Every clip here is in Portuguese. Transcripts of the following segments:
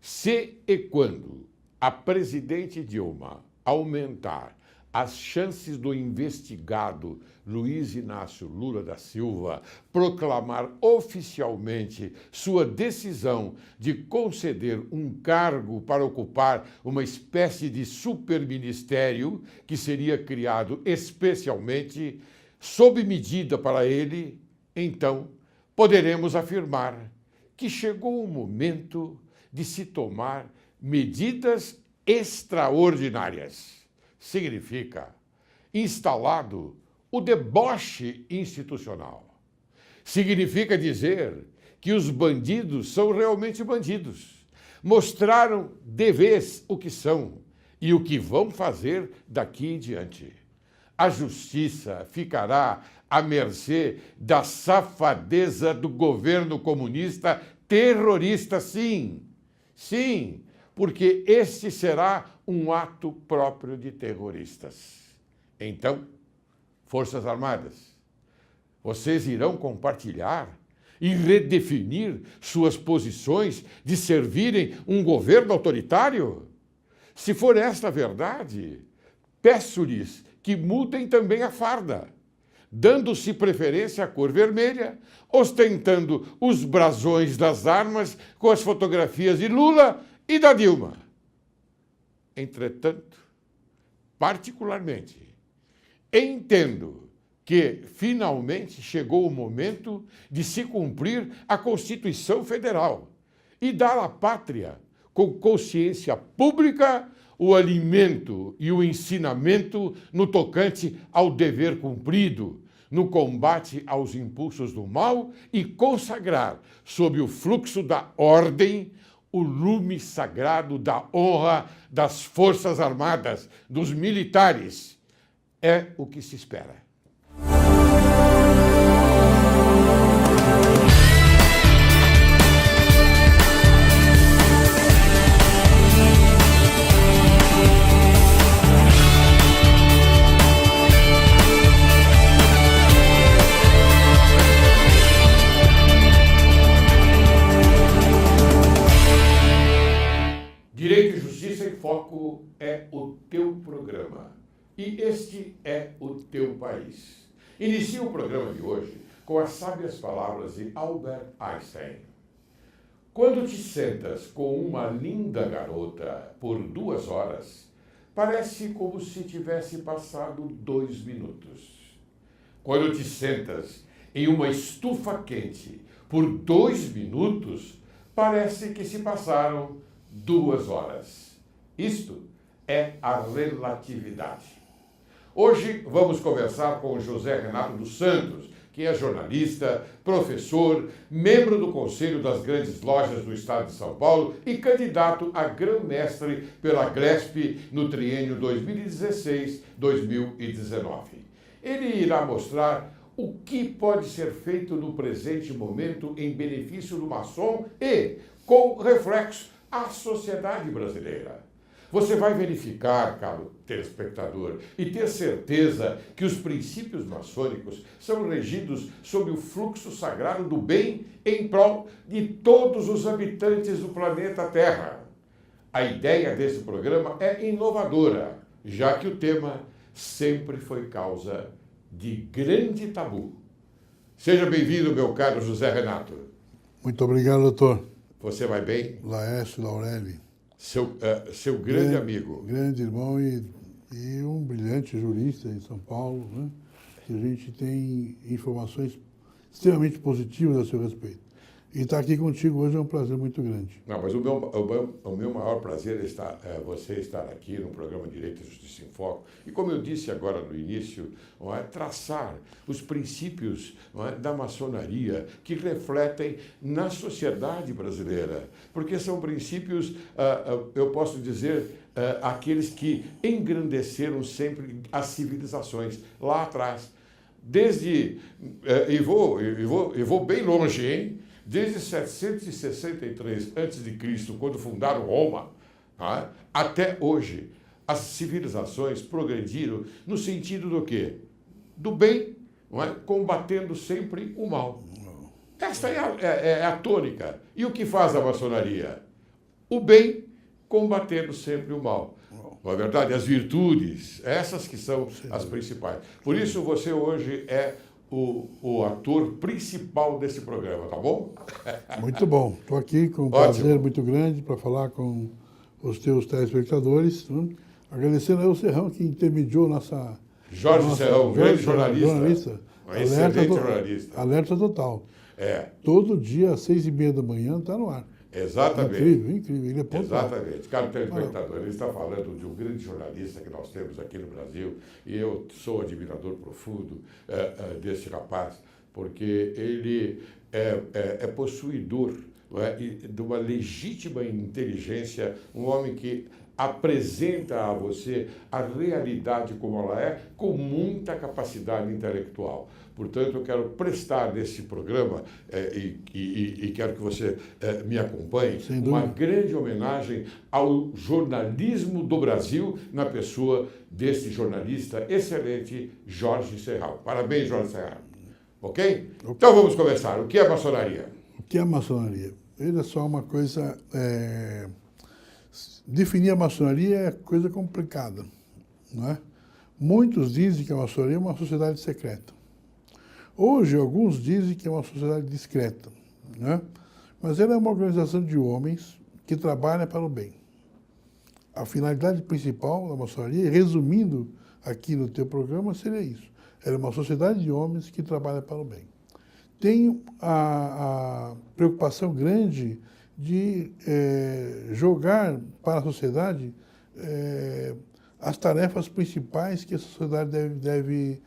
Se e quando a presidente Dilma aumentar as chances do investigado Luiz Inácio Lula da Silva proclamar oficialmente sua decisão de conceder um cargo para ocupar uma espécie de superministério que seria criado especialmente sob medida para ele, então poderemos afirmar que chegou o momento de se tomar medidas extraordinárias. Significa instalado o deboche institucional. Significa dizer que os bandidos são realmente bandidos. Mostraram de vez o que são e o que vão fazer daqui em diante. A justiça ficará à mercê da safadeza do governo comunista terrorista, sim. Sim, porque este será um ato próprio de terroristas. Então, Forças Armadas, vocês irão compartilhar e redefinir suas posições de servirem um governo autoritário? Se for esta a verdade, peço-lhes que mudem também a farda, dando-se preferência à cor vermelha, ostentando os brasões das armas com as fotografias de Lula e da Dilma. Entretanto, particularmente, entendo que finalmente chegou o momento de se cumprir a Constituição Federal e dar à pátria, com consciência pública, o alimento e o ensinamento no tocante ao dever cumprido, no combate aos impulsos do mal e consagrar, sob o fluxo da ordem, o lume sagrado da honra das Forças Armadas, dos militares. É o que se espera. Direito e Justiça em Foco é o teu programa. E este é o teu país. Inicio o programa de hoje com as sábias palavras de Albert Einstein. Quando te sentas com uma linda garota por 2 horas, parece como se tivesse passado 2 minutos. Quando te sentas em uma estufa quente por 2 minutos, parece que se passaram 2 horas. Isto é a relatividade. Hoje vamos conversar com José Renato dos Santos, que é jornalista, professor, membro do Conselho das Grandes Lojas do Estado de São Paulo e candidato a grão-mestre pela GLESP no triênio 2016-2019. Ele irá mostrar o que pode ser feito no presente momento em benefício do maçom e, com reflexo, à sociedade brasileira. Você vai verificar, caro telespectador, e ter certeza que os princípios maçônicos são regidos sob o fluxo sagrado do bem em prol de todos os habitantes do planeta Terra. A ideia desse programa é inovadora, já que o tema sempre foi causa de grande tabu. Seja bem-vindo, meu caro José Renato. Muito obrigado, doutor. Você vai bem? Laércio Laureli. Seu grande amigo. Grande irmão e um brilhante jurista em São Paulo, né? Que a gente tem informações extremamente positivas a seu respeito. E estar aqui contigo hoje é um prazer muito grande. Não, mas o meu maior prazer é você estar aqui no programa Direito e Justiça em Foco. E como eu disse agora no início, traçar os princípios da maçonaria que refletem na sociedade brasileira. Porque são princípios, eu posso dizer, aqueles que engrandeceram sempre as civilizações lá atrás. Desde, e vou bem longe, hein? Desde 763 a.C., quando fundaram Roma, até hoje, as civilizações progrediram no sentido do quê? Do bem, combatendo sempre o mal. Esta é a tônica. E o que faz a maçonaria? o bem combatendo sempre o mal. Não é verdade? As virtudes, essas que são as principais. Por isso você hoje é o ator principal desse programa, tá bom? Muito bom. Estou aqui com um Ótimo. prazer muito grande para falar com os teus telespectadores. Agradecendo ao Serrão que intermediou nossa... Jorge Serrão, grande jornalista. Um excelente jornalista. Alerta total. É. Todo dia, às 6h30 da manhã, está no ar. Exatamente. Incrível, incrível. Ele é pontual. Exatamente. Caro telespectador, ele está falando de um grande jornalista que nós temos aqui no Brasil, e eu sou admirador profundo desse rapaz, porque ele é possuidor, não é, de uma legítima inteligência, um homem que apresenta a você a realidade como ela é, com muita capacidade intelectual. Portanto, eu quero prestar nesse programa, e quero que você me acompanhe, uma grande homenagem ao jornalismo do Brasil, na pessoa desse jornalista excelente, Jorge Serrão. Parabéns, Jorge Serrão. Ok? Então vamos começar. O que é maçonaria? O que é maçonaria? Veja só uma coisa... Definir a maçonaria é coisa complicada, não é? Muitos dizem que a maçonaria é uma sociedade secreta. Hoje, alguns dizem que é uma sociedade discreta, né? Mas ela é uma organização de homens que trabalha para o bem. A finalidade principal da maçonaria, resumindo aqui no teu programa, seria isso. Ela é uma sociedade de homens que trabalha para o bem. Tem a preocupação grande de jogar para a sociedade as tarefas principais que a sociedade deve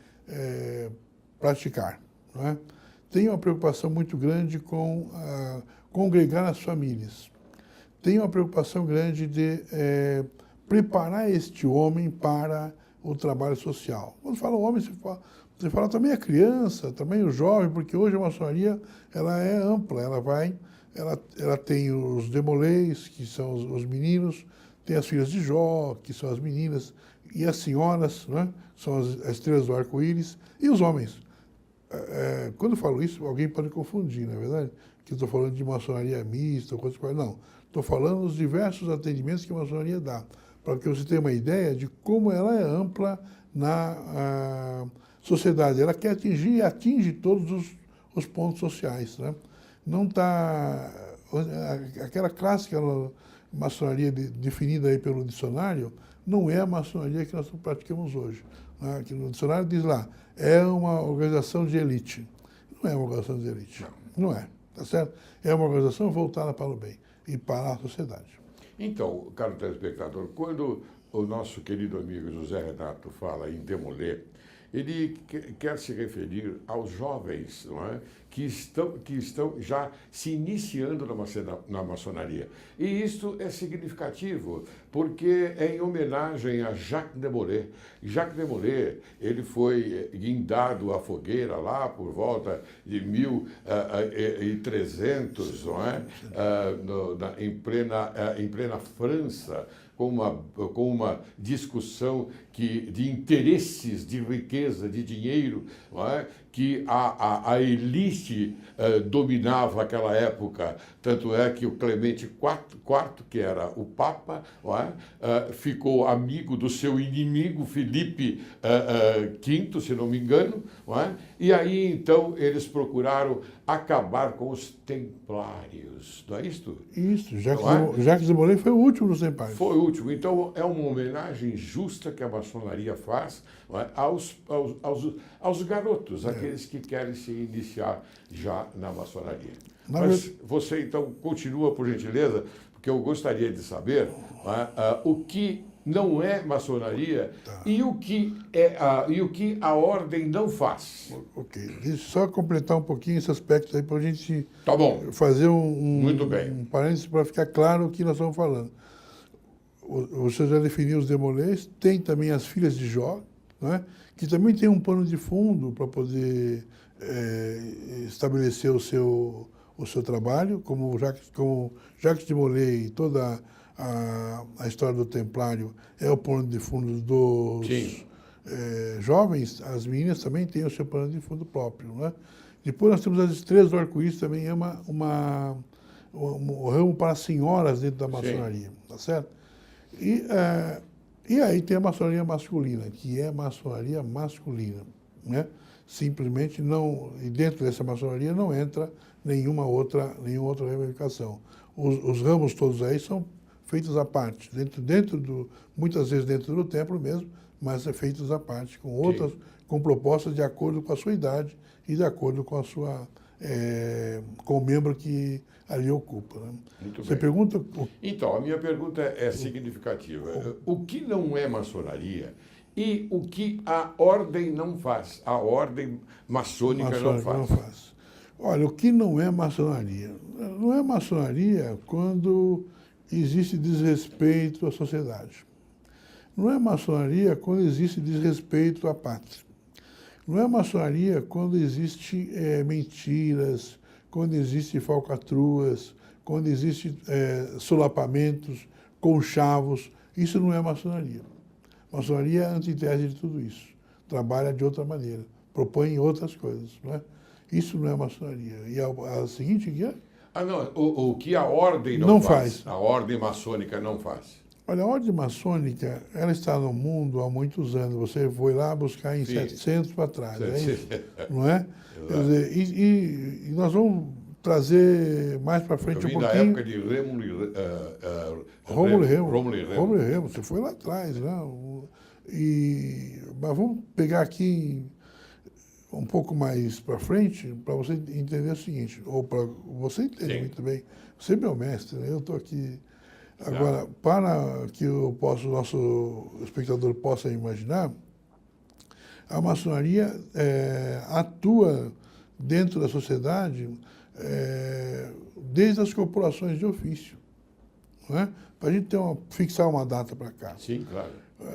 praticar. Não é? Tem uma preocupação muito grande com congregar as famílias. Tem uma preocupação grande de preparar este homem para o trabalho social. Quando fala homem, você fala também a criança, também o jovem, porque hoje a maçonaria ela é ampla, ela tem os demolês, que são os meninos, tem as filhas de Jó, que são as meninas, e as senhoras, né? São as estrelas do arco-íris, e os homens. Quando eu falo isso, alguém pode confundir, não é verdade? Que eu estou falando de maçonaria mista, ou coisa assim. Não, estou falando dos diversos atendimentos que a maçonaria dá, para que você tenha uma ideia de como ela é ampla na sociedade. Ela quer atingir e atinge todos os pontos sociais, né? Não está... Aquela clássica maçonaria definida aí pelo dicionário não é a maçonaria que nós praticamos hoje. Né? Que no dicionário diz lá, é uma organização de elite. Não é uma organização de elite. Não é, tá certo? É uma organização voltada para o bem e para a sociedade. Então, caro telespectador, quando o nosso querido amigo José Renato fala em demolê, ele quer se referir aos jovens, não é? que estão já se iniciando na maçonaria. E isto é significativo, porque é em homenagem a Jacques Desmoulins. Jacques Desmoulins, ele foi guindado à fogueira lá por volta de 1300, não é? Em plena França, com uma discussão de interesses, de riqueza, de dinheiro, não é? Que a elite dominava aquela época. Tanto é que o Clemente IV, que era o Papa, não é? Ficou amigo do seu inimigo Filipe V, se não me engano, não é? E aí, então, eles procuraram acabar com os templários, não é isto? Isso, Jacques Desmoulins foi o último dos templários. Foi o último. Então, é uma homenagem justa que a maçonaria faz, não é? aos garotos, aqueles que querem se iniciar já na maçonaria. Mas você, então, continua, por gentileza, porque eu gostaria de saber o que não é maçonaria e o que a ordem não faz. Ok. Deixa eu só completar um pouquinho esse aspecto aí para a gente fazer Muito bem. um parênteses para ficar claro o que nós estamos falando. Você já definiu os demolês, tem também as filhas de Jó, né, que também tem um pano de fundo para poder estabelecer o seu trabalho, como Jacques Desmoulins e toda a história do Templário é o pano de fundo dos jovens, as meninas também têm o seu pano de fundo próprio. Né? Depois nós temos as estrelas do arco-íris, também é uma o ramo para senhoras dentro da maçonaria, tá certo? E aí tem a maçonaria masculina, que é maçonaria masculina, né? Simplesmente não, e dentro dessa maçonaria não entra nenhuma outra ramificação. Os ramos todos aí são feitos à parte, muitas vezes dentro do templo mesmo, mas é feitos à parte, com outras, com propostas de acordo com a sua idade e de acordo com a sua, com o membro que ali ocupa. Né? Muito Você bem. pergunta... Então, a minha pergunta é significativa. O que não é maçonaria e o que a ordem não faz? A ordem maçônica não faz. Olha, o que não é maçonaria? Não é maçonaria quando existe desrespeito à sociedade. Não é maçonaria quando existe desrespeito à pátria. Não é maçonaria quando existe mentiras, quando existe falcatruas, quando existe solapamentos, conchavos. Isso não é maçonaria. Maçonaria é a antítese de tudo isso. Trabalha de outra maneira, propõe outras coisas. Não é? Isso não é maçonaria. E a seguinte que é? Não, o que a ordem não faz. A ordem maçônica não faz. Olha, a ordem maçônica, ela está no mundo há muitos anos. Você foi lá buscar em 700 para trás, é isso? Não é? Quer dizer, e nós vamos trazer mais para frente um pouquinho. Da época de Rômulo e Remo. Você foi lá atrás, né? Mas vamos pegar aqui um pouco mais para frente para você entender o seguinte, ou para você entender muito bem. Você é meu mestre, né? Eu estou aqui. Agora, para que o nosso espectador possa imaginar, a maçonaria atua dentro da sociedade desde as corporações de ofício. Né? Para a gente fixar uma data para cá. Sim, claro.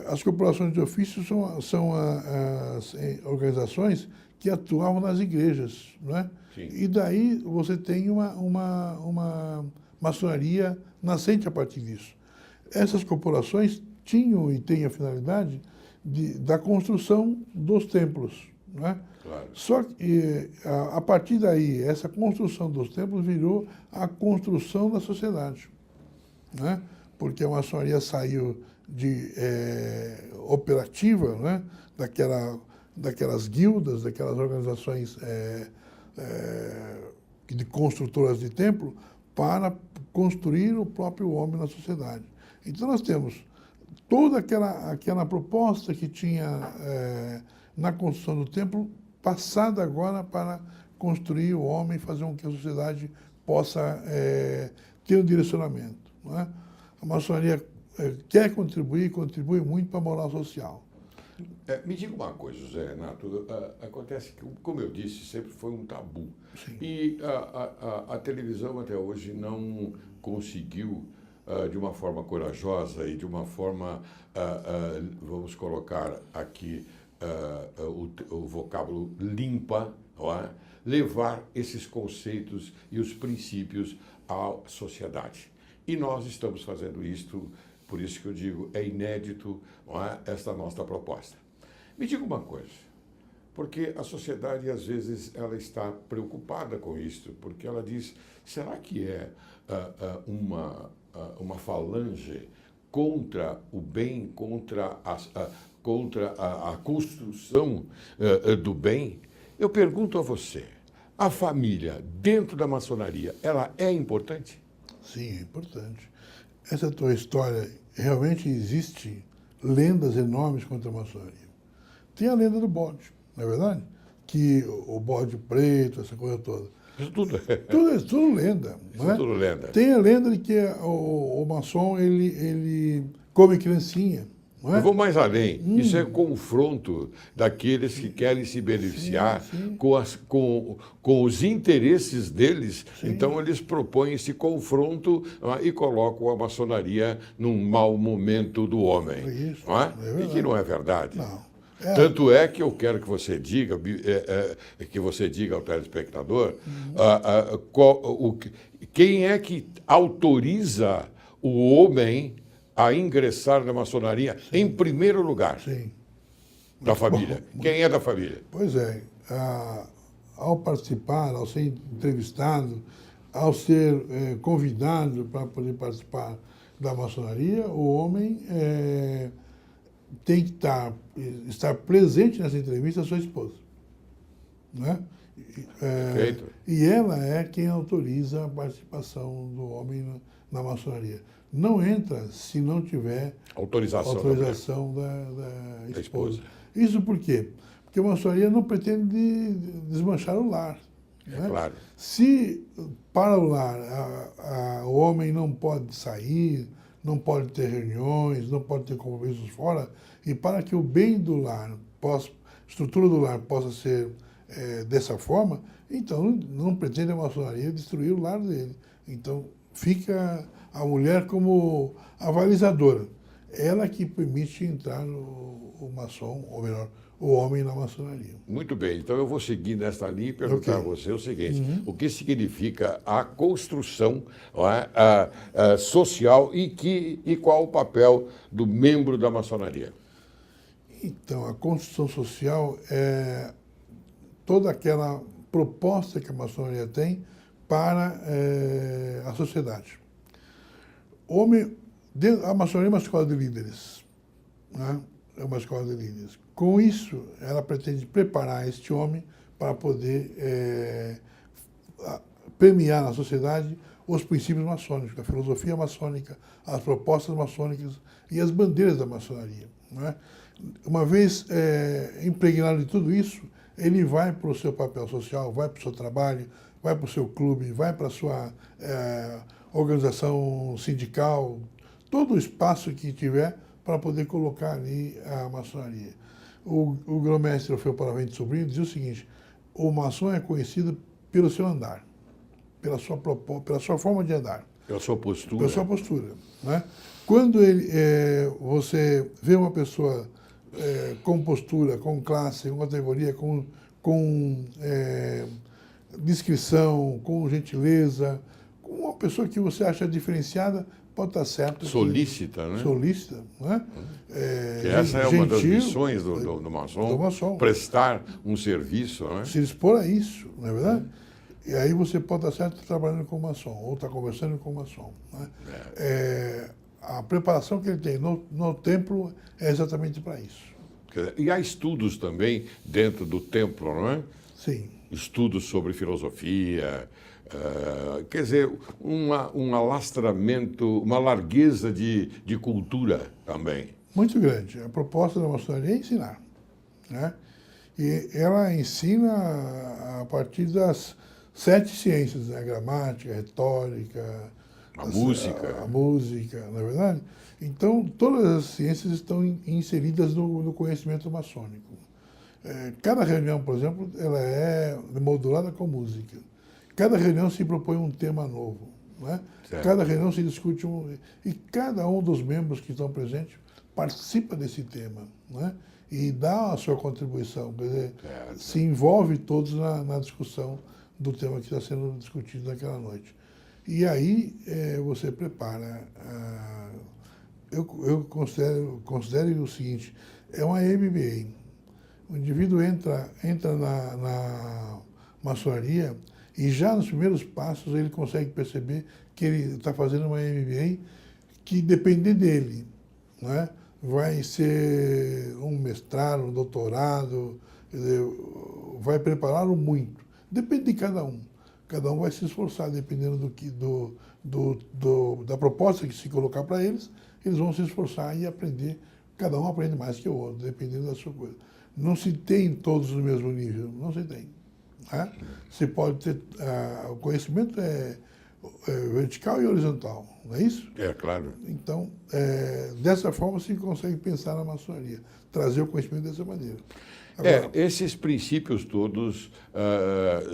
As corporações de ofício são as organizações que atuavam nas igrejas. Né? E daí você tem uma maçonaria nascente a partir disso. Essas corporações tinham e têm a finalidade da construção dos templos. Né? Claro. Só que, a partir daí, essa construção dos templos virou a construção da sociedade. Né? Porque a maçonaria saiu de operativa, né? daquelas guildas, daquelas organizações de construtoras de templo, para construir o próprio homem na sociedade. Então nós temos toda aquela proposta que tinha na construção do templo, passada agora para construir o homem, fazer com que a sociedade possa ter um direcionamento. Não é? A maçonaria quer contribui muito para a moral social. Me diga uma coisa, José Renato, acontece que, como eu disse, sempre foi um tabu. Sim. E a televisão até hoje não conseguiu, de uma forma corajosa e de uma forma, vamos colocar aqui o vocábulo limpa, não é? Levar esses conceitos e os princípios à sociedade. E nós estamos fazendo isto. Por isso que eu digo, é inédito, não é, esta nossa proposta. Me diga uma coisa, porque a sociedade, às vezes, ela está preocupada com isso, porque ela diz, será que é uma falange contra o bem, contra a construção do bem? Eu pergunto a você, a família dentro da maçonaria, ela é importante? Sim, é importante. Essa tua história, realmente existe lendas enormes contra a maçonaria. Tem a lenda do bode, não é verdade? Que o bode preto, essa coisa toda. Isso tudo é. Tudo lenda. Isso não é? Tudo lenda. Tem a lenda de que o maçom, ele come criancinha. Não é? Eu vou mais além. Isso é confronto daqueles que querem se beneficiar com os interesses deles. Sim. Então, eles propõem esse confronto e colocam a maçonaria num mau momento do homem. Isso, não é? E que não é verdade. Não. Tanto é que eu quero que você diga ao telespectador quem é que autoriza o homem a ingressar na maçonaria, sim, em primeiro lugar. Sim. Da família. Quem é da família? Pois é. Ao participar, ao ser entrevistado ao ser convidado para poder participar da maçonaria, o homem tem que estar presente nessa entrevista a sua esposa. Né? Perfeito. E ela é quem autoriza a participação do homem na maçonaria. Não entra se não tiver autorização da esposa. Isso por quê? Porque a maçonaria não pretende desmanchar o lar. Né? Claro. Se para o lar o homem não pode sair, não pode ter reuniões, não pode ter compromissos fora, e para que o bem do lar, a estrutura do lar possa ser dessa forma, então não pretende a maçonaria destruir o lar dele. Então fica a mulher como avalizadora. Ela que permite entrar o maçom, ou melhor, o homem na maçonaria. Muito bem, então eu vou seguir nesta linha e perguntar a você o seguinte: o que significa a construção social e qual o papel do membro da maçonaria? Então, a construção social é toda aquela proposta que a maçonaria tem para a sociedade. A maçonaria é uma escola de líderes, né? É uma escola de líderes. Com isso, ela pretende preparar este homem para poder permear na sociedade os princípios maçônicos, a filosofia maçônica, as propostas maçônicas e as bandeiras da maçonaria. Né? Uma vez impregnado de tudo isso, ele vai para o seu papel social, vai para o seu trabalho, vai para o seu clube, vai para a sua organização sindical, todo o espaço que tiver para poder colocar ali a maçonaria. O grão-mestre Orfeu Paravente Sobrinho dizia o seguinte: o maçom é conhecido pelo seu andar, pela sua forma de andar. Pela sua postura. Pela sua postura. Né? Quando você vê uma pessoa com postura, com classe, com categoria, com discrição, com gentileza, com uma pessoa que você acha diferenciada, pode estar certo. Solícita, né? Solícita, né? Essa é uma das missões do maçom, prestar um serviço, né? Se expor a isso, não é verdade? E aí você pode estar certo trabalhando com o maçom, ou estar conversando com o maçom. Né? A preparação que ele tem no templo é exatamente para isso. E há estudos também dentro do templo, não é? Sim. Estudos sobre filosofia, quer dizer, um alastramento, uma largueza de cultura também. Muito grande. A proposta da maçonaria é ensinar. Né? E ela ensina a partir das 7 ciências, né? Gramática, retórica, a música. A música, não é verdade? Então, todas as ciências estão inseridas no conhecimento maçônico. Cada reunião, por exemplo, ela é modulada com música. Cada reunião se propõe um tema novo. Né? Cada reunião se discute e cada um dos membros que estão presentes participa desse tema. Né? E dá a sua contribuição. Quer dizer, se envolve todos na discussão do tema que está sendo discutido naquela noite. E aí você prepara. Eu considero o seguinte: é uma MBA. O indivíduo entra na maçonaria e já nos primeiros passos ele consegue perceber que ele está fazendo uma MBA que, depender dele, né, vai ser um mestrado, um doutorado, vai prepará-lo muito. Depende de cada um. Cada um vai se esforçar, dependendo da proposta que se colocar para eles, eles vão se esforçar e aprender. Cada um aprende mais que o outro, dependendo da sua coisa. Não se tem todos no mesmo nível, não se tem. Né? Você pode ter... o conhecimento é vertical e horizontal, não é isso? É, claro. Então, dessa forma se consegue pensar na maçonaria, trazer o conhecimento dessa maneira. Agora, esses princípios todos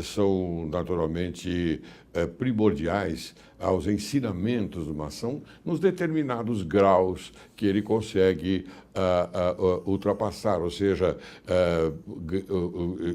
são naturalmente primordiais aos ensinamentos do maçom nos determinados graus que ele consegue ultrapassar, ou seja,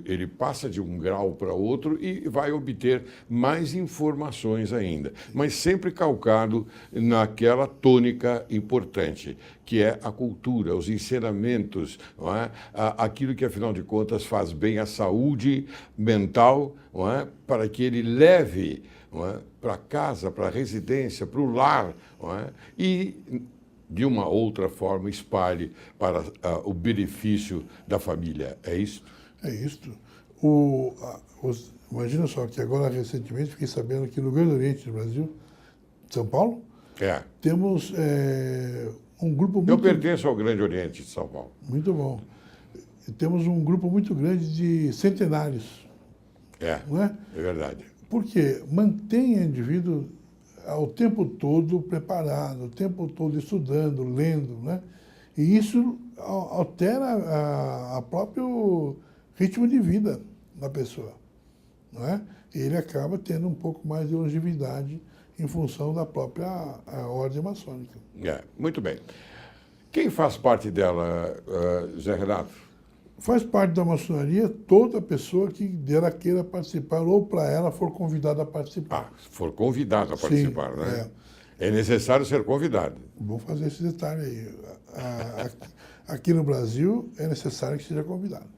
ele passa de um grau para outro e vai obter mais informações ainda, mas sempre calcado naquela tônica importante, que é a cultura, os ensinamentos, não é? Aquilo que, afinal de contas, faz bem à saúde mental, não é? Para que ele leve não é? Para casa, para a residência, para o lar, não é? E, de uma outra forma, espalhe para o benefício da família. É isso? É isto. Imagina só que agora, recentemente, fiquei sabendo que no Grande Oriente do Brasil, São Paulo, É. temos um grupo Eu pertenço ao Grande Oriente de São Paulo. muito bom. Temos um grupo muito grande de centenários, não é? É verdade. Porque mantém o indivíduo o tempo todo preparado, o tempo todo estudando, lendo, né? E isso altera a próprio ritmo de vida da pessoa, não é? E ele acaba tendo um pouco mais de longevidade em função da própria ordem maçônica. Muito bem. Quem faz parte dela, Zé Renato? Faz parte da maçonaria toda pessoa que dela queira participar ou para ela for convidada a participar. Se for convidado a participar, Sim, né? É necessário ser convidado. Vamos fazer esse detalhe aí. Aqui no Brasil é necessário que seja convidado.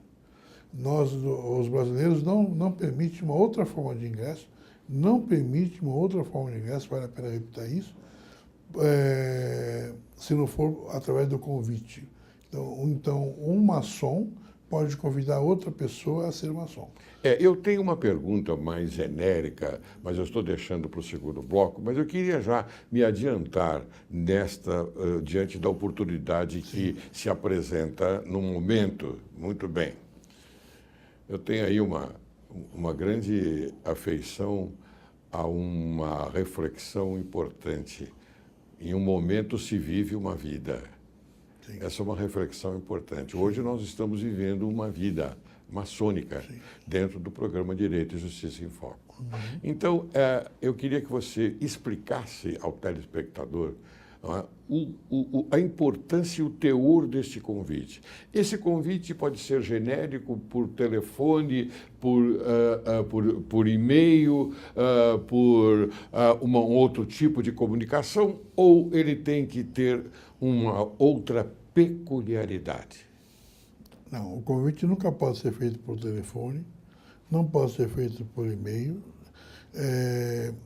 Nós, os brasileiros, não permitem uma outra forma de ingresso, vale a pena repetir isso, se não for através do convite. Então, um maçom pode convidar outra pessoa a ser maçom. Eu tenho uma pergunta mais genérica, mas eu estou deixando para o segundo bloco, mas eu queria já me adiantar diante da oportunidade que se apresenta no momento. Muito bem. Eu tenho aí uma grande afeição a uma reflexão importante. Em um momento se vive uma vida. Sim. Essa é uma reflexão importante. Hoje nós estamos vivendo uma vida maçônica dentro do programa Direito e Justiça em Foco. Então, eu queria que você explicasse ao telespectador a importância e o teor deste convite. Esse convite pode ser genérico por telefone, por e-mail, por um outro tipo de comunicação, ou ele tem que ter uma outra peculiaridade? Não, o convite nunca pode ser feito por telefone, não pode ser feito por e-mail,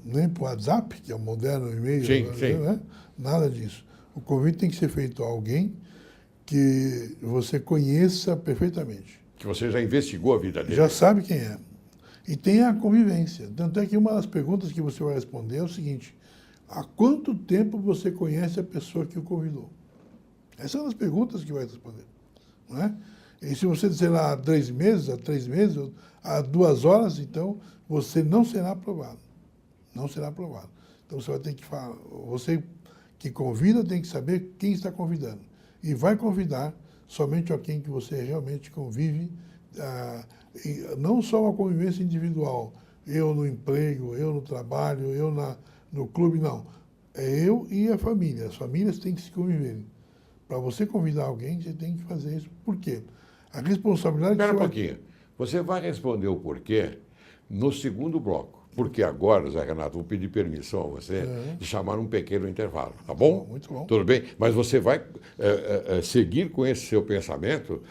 nem por WhatsApp, que é o moderno e-mail. Sim. Né? Nada disso. O convite tem que ser feito a alguém que você conheça perfeitamente. Que você já investigou a vida dele. Já sabe quem é. E tem a convivência. Tanto é que uma das perguntas que você vai responder é o seguinte: há quanto tempo você conhece a pessoa que o convidou? Essas são as perguntas que vai responder. Não é? E se você dizer lá há 3 meses, há 2 horas, então você não será aprovado. Não será aprovado. Então você vai ter que falar, você que convida tem que saber quem está convidando. E vai convidar somente alguém que você realmente convive, não só uma convivência individual, eu no emprego, eu no trabalho, eu no clube, não. É eu e a família. As famílias têm que se conviver. Para você convidar alguém, você tem que fazer isso. Por quê? A responsabilidade... Espera um pouquinho. Você vai responder o porquê no segundo bloco. Porque agora, Zé Renato, vou pedir permissão a você de chamar um pequeno intervalo, tá bom? Muito bom. Tudo bem? Mas você vai seguir com esse seu pensamento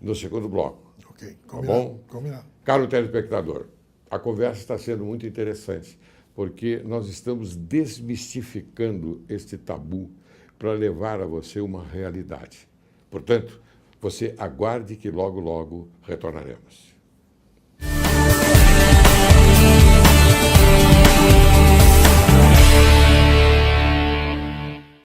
no segundo bloco. Ok, combinado. Tá bom? Combinado. Caro telespectador, a conversa está sendo muito interessante, porque nós estamos desmistificando este tabu para levar a você uma realidade. Portanto, você aguarde que logo, logo retornaremos.